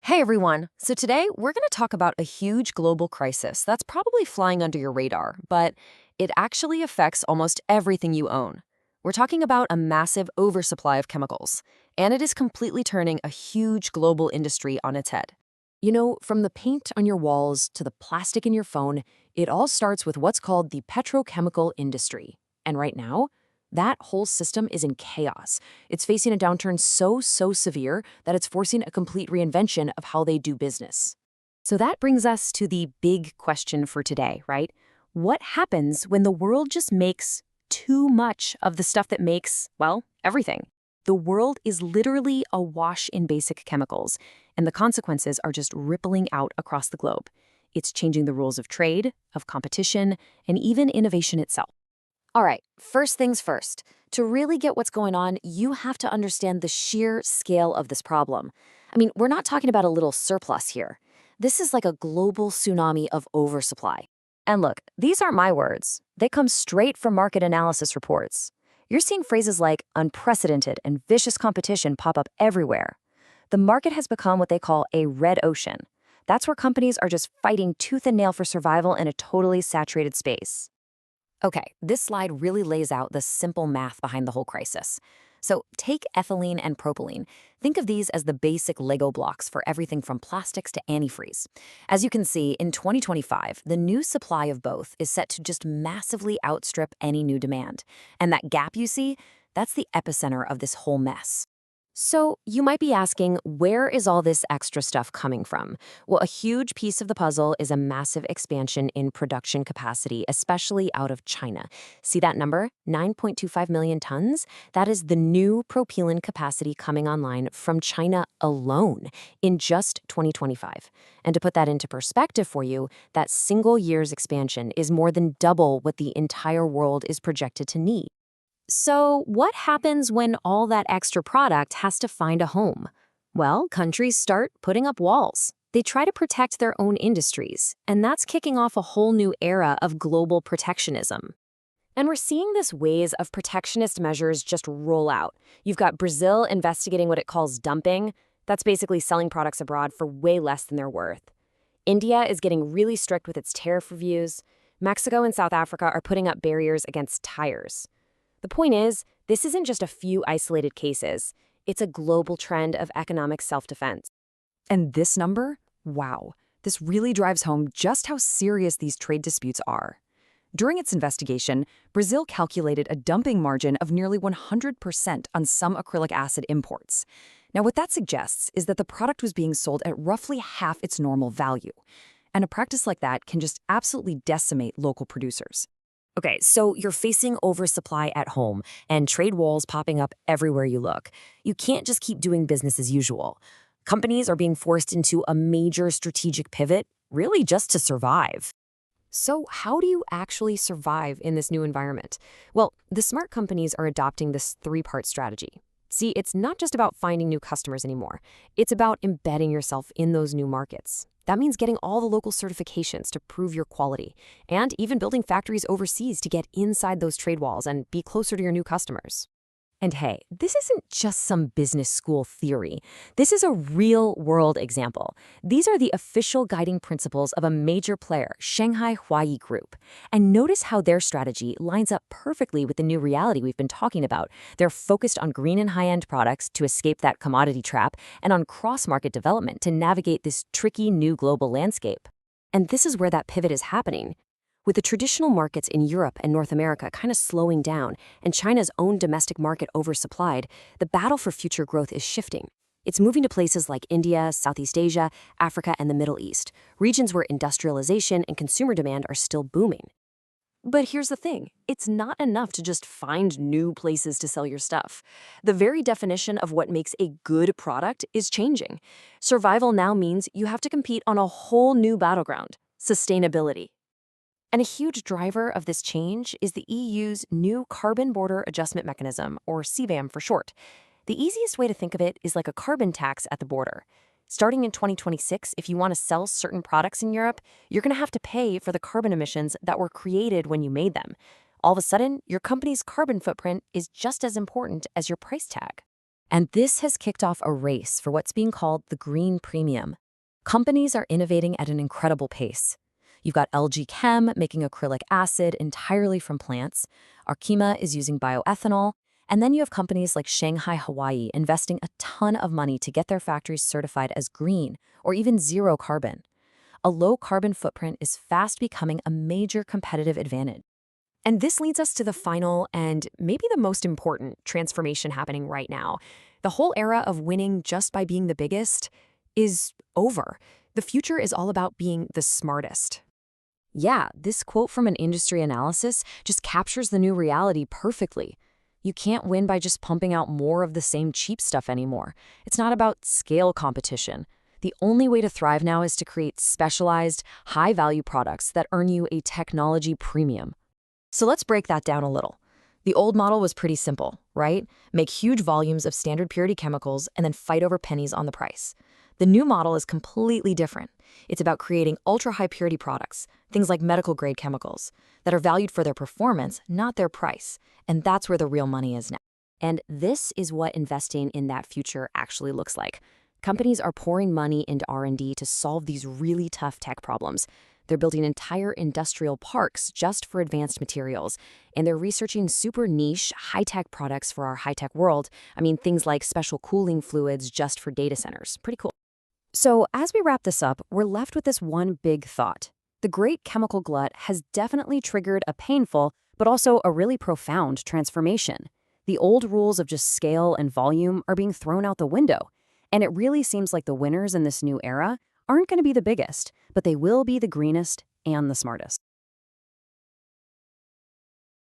Hey everyone! So today we're going to talk about a huge global crisis that's probably flying under your radar, but it actually affects almost everything you own. We're talking about a massive oversupply of chemicals, and it is completely turning a huge global industry on its head. You know, from the paint on your walls to the plastic in your phone, it all starts with what's called the petrochemical industry. And right now, that whole system is in chaos. It's facing a downturn so severe that it's forcing a complete reinvention of how they do business. So that brings us to the big question for today, right? What happens when the world just makes too much of the stuff that makes, well, everything? The world is literally awash in basic chemicals, and the consequences are just rippling out across the globe. It's changing the rules of trade, of competition, and even innovation itself. All right, first things first. To really get what's going on, you have to understand the sheer scale of this problem. I mean, we're not talking about a little surplus here. This is like a global tsunami of oversupply. And look, these aren't my words. They come straight from market analysis reports. You're seeing phrases like unprecedented and vicious competition pop up everywhere. The market has become what they call a red ocean. That's where companies are just fighting tooth and nail for survival in a totally saturated space. Okay, this slide really lays out the simple math behind the whole crisis. So take ethylene and propylene. Think of these as the basic Lego blocks for everything from plastics to antifreeze. As you can see, in 2025, the new supply of both is set to just massively outstrip any new demand. And that gap you see, that's the epicenter of this whole mess. So you might be asking, where is all this extra stuff coming from? Well, a huge piece of the puzzle is a massive expansion in production capacity, especially out of China. See that number? 9.25 million tons? That is the new propylene capacity coming online from China alone in just 2025. And to put that into perspective for you, that single year's expansion is more than double what the entire world is projected to need. So, what happens when all that extra product has to find a home? Well, countries start putting up walls. They try to protect their own industries, and that's kicking off a whole new era of global protectionism. And we're seeing this waves of protectionist measures just roll out. You've got Brazil investigating what it calls dumping. That's basically selling products abroad for way less than they're worth. India is getting really strict with its tariff reviews. Mexico and South Africa are putting up barriers against tires. The point is, this isn't just a few isolated cases. It's a global trend of economic self-defense. And this number? Wow. This really drives home just how serious these trade disputes are. During its investigation, Brazil calculated a dumping margin of nearly 100% on some acrylic acid imports. Now, what that suggests is that the product was being sold at roughly half its normal value. And a practice like that can just absolutely decimate local producers. Okay, so you're facing oversupply at home and trade walls popping up everywhere you look. You can't just keep doing business as usual. Companies are being forced into a major strategic pivot, really just to survive. So how do you actually survive in this new environment? Well, the smart companies are adopting this three-part strategy. See, it's not just about finding new customers anymore. It's about embedding yourself in those new markets. That means getting all the local certifications to prove your quality, and even building factories overseas to get inside those trade walls and be closer to your new customers. And hey, this isn't just some business school theory. This is a real-world example. These are the official guiding principles of a major player, Shanghai Huayi Group. And notice how their strategy lines up perfectly with the new reality we've been talking about. They're focused on green and high-end products to escape that commodity trap, and on cross-market development to navigate this tricky new global landscape. And this is where that pivot is happening. With the traditional markets in Europe and North America kind of slowing down and China's own domestic market oversupplied, the battle for future growth is shifting. It's moving to places like India, Southeast Asia, Africa, and the Middle East, regions where industrialization and consumer demand are still booming. But here's the thing, it's not enough to just find new places to sell your stuff. The very definition of what makes a good product is changing. Survival now means you have to compete on a whole new battleground: sustainability. And a huge driver of this change is the EU's new Carbon Border Adjustment Mechanism, or CBAM for short. The easiest way to think of it is like a carbon tax at the border. Starting in 2026, if you want to sell certain products in Europe, you're going to have to pay for the carbon emissions that were created when you made them. All of a sudden, your company's carbon footprint is just as important as your price tag. And this has kicked off a race for what's being called the green premium. Companies are innovating at an incredible pace. You've got LG Chem making acrylic acid entirely from plants, Arkema is using bioethanol, and then you have companies like Shanghai, Hawaii investing a ton of money to get their factories certified as green or even zero carbon. A low carbon footprint is fast becoming a major competitive advantage. And this leads us to the final and maybe the most important transformation happening right now. The whole era of winning just by being the biggest is over. The future is all about being the smartest. Yeah, this quote from an industry analysis just captures the new reality perfectly. You can't win by just pumping out more of the same cheap stuff anymore. It's not about scale competition. The only way to thrive now is to create specialized, high-value products that earn you a technology premium. So let's break that down a little. The old model was pretty simple, right? Make huge volumes of standard purity chemicals and then fight over pennies on the price. The new model is completely different. It's about creating ultra-high purity products, things like medical-grade chemicals, that are valued for their performance, not their price. And that's where the real money is now. And this is what investing in that future actually looks like. Companies are pouring money into R&D to solve these really tough tech problems. They're building entire industrial parks just for advanced materials, and they're researching super niche, high-tech products for our high-tech world. I mean, things like special cooling fluids just for data centers. Pretty cool. So as we wrap this up, we're left with this one big thought. The great chemical glut has definitely triggered a painful, but also a really profound transformation. The old rules of just scale and volume are being thrown out the window, and it really seems like the winners in this new era aren't going to be the biggest, but they will be the greenest and the smartest.